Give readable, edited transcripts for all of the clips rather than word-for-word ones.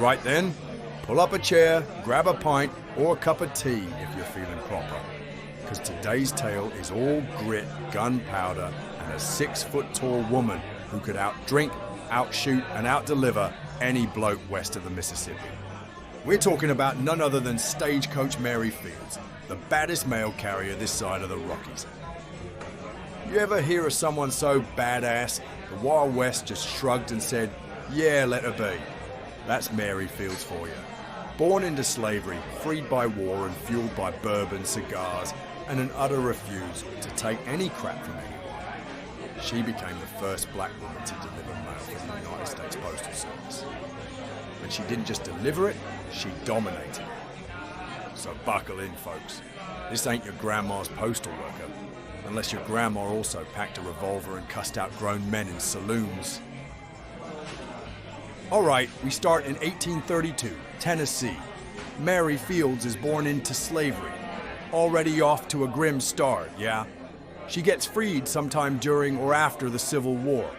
Right then, pull up a chair, grab a pint or a cup of tea if you're feeling proper. Because today's tale is all grit, gunpowder, and a 6-foot-tall woman who could outdrink, outshoot, and outdeliver any bloke west of the Mississippi. We're talking about none other than Stagecoach Mary Fields, the baddest mail carrier this side of the Rockies. You ever hear of someone so badass, the Wild West just shrugged and said, yeah, let her be. That's Mary Fields for you. Born into slavery, freed by war and fueled by bourbon, cigars, and an utter refusal to take any crap from anyone, she became the first black woman to deliver mail from the United States Postal Service. And she didn't just deliver it, she dominated it. So buckle in, folks. This ain't your grandma's postal worker, unless your grandma also packed a revolver and cussed out grown men in saloons. All right, we start in 1832, Tennessee. Mary Fields is born into slavery, already off to a grim start, yeah? She gets freed sometime during or after the Civil War.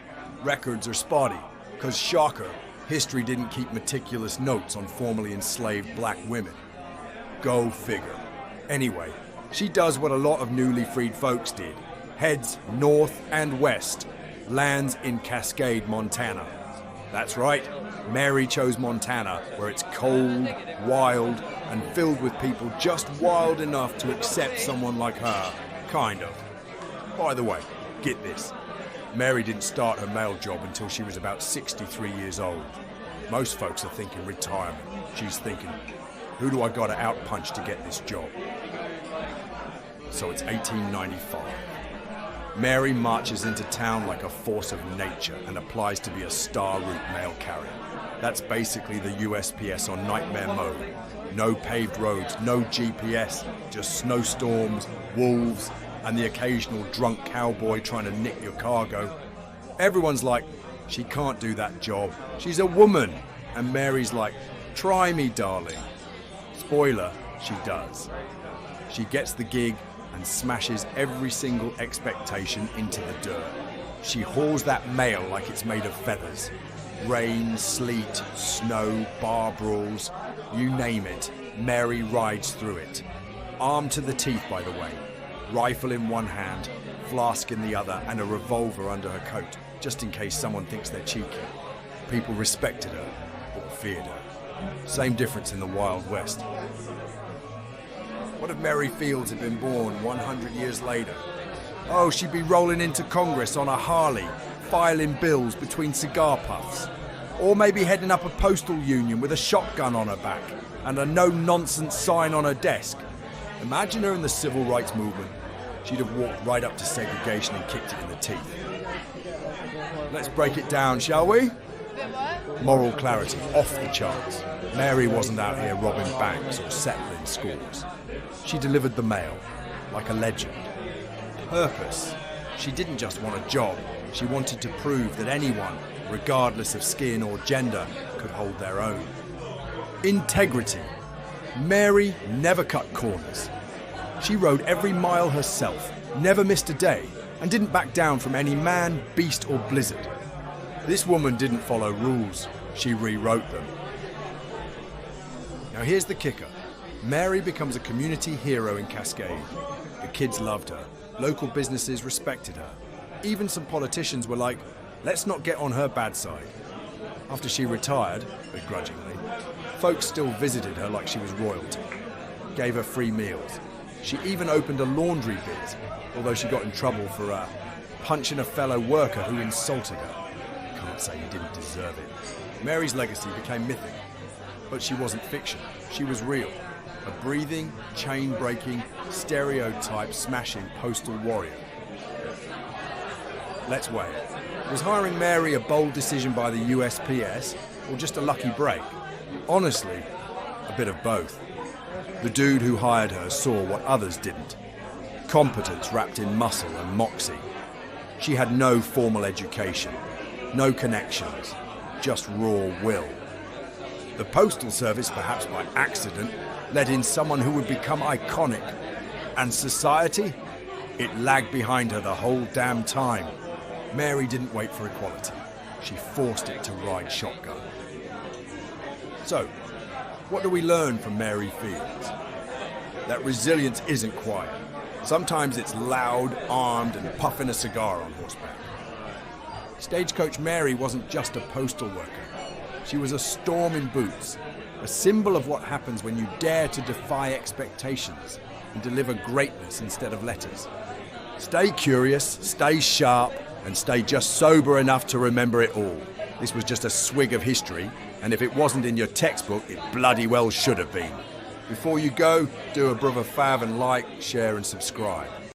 Records are spotty, cause shocker, history didn't keep meticulous notes on formerly enslaved black women. Go figure. Anyway, she does what a lot of newly freed folks did. Heads north and west, lands in Cascade, Montana. That's right, Mary chose Montana, where it's cold, wild, and filled with people just wild enough to accept someone like her, kind of. By the way, get this. Mary didn't start her mail job until she was about 63 years old. Most folks are thinking retirement. She's thinking, who do I gotta outpunch to get this job? So it's 1895. Mary marches into town like a force of nature and applies to be a star route mail carrier. That's basically the USPS on nightmare mode. No paved roads, no GPS, just snowstorms, wolves, and the occasional drunk cowboy trying to nick your cargo. Everyone's like, she can't do that job. She's a woman. And Mary's like, try me, darling. Spoiler, she does. She gets the gig and smashes every single expectation into the dirt. She hauls that mail like it's made of feathers. Rain, sleet, snow, bar brawls, you name it, Mary rides through it. Armed to the teeth, by the way. Rifle in one hand, flask in the other, and a revolver under her coat, just in case someone thinks they're cheeky. People respected her, or feared her. Same difference in the Wild West. What if Mary Fields had been born 100 years later? Oh, she'd be rolling into Congress on a Harley, filing bills between cigar puffs. Or maybe heading up a postal union with a shotgun on her back and a no-nonsense sign on her desk. Imagine her in the civil rights movement. She'd have walked right up to segregation and kicked it in the teeth. Let's break it down, shall we? Moral clarity, off the charts. Mary wasn't out here robbing banks or settling scores. She delivered the mail, like a legend. Purpose. She didn't just want a job. She wanted to prove that anyone, regardless of skin or gender, could hold their own. Integrity. Mary never cut corners. She rode every mile herself, never missed a day, and didn't back down from any man, beast, or blizzard. This woman didn't follow rules. She rewrote them. Now here's the kicker. Mary becomes a community hero in Cascade. The kids loved her. Local businesses respected her. Even some politicians were like, let's not get on her bad side. After she retired, begrudgingly, folks still visited her like she was royalty. Gave her free meals. She even opened a laundry biz, although she got in trouble for punching a fellow worker who insulted her. Can't say he didn't deserve it. Mary's legacy became mythic, but she wasn't fiction. She was real. A breathing, chain-breaking, stereotype-smashing postal warrior. Let's weigh it. Was hiring Mary a bold decision by the USPS, or just a lucky break? Honestly, a bit of both. The dude who hired her saw what others didn't. Competence wrapped in muscle and moxie. She had no formal education, no connections, just raw will. The Postal Service, perhaps by accident, let in someone who would become iconic. And society? It lagged behind her the whole damn time. Mary didn't wait for equality. She forced it to ride shotgun. So, what do we learn from Mary Fields? That resilience isn't quiet. Sometimes it's loud, armed, and puffing a cigar on horseback. Stagecoach Mary wasn't just a postal worker. She was a storm in boots, a symbol of what happens when you dare to defy expectations and deliver greatness instead of letters. Stay curious, stay sharp, and stay just sober enough to remember it all. This was just a swig of history, and if it wasn't in your textbook, it bloody well should have been. Before you go, do a brother fav and like, share and subscribe.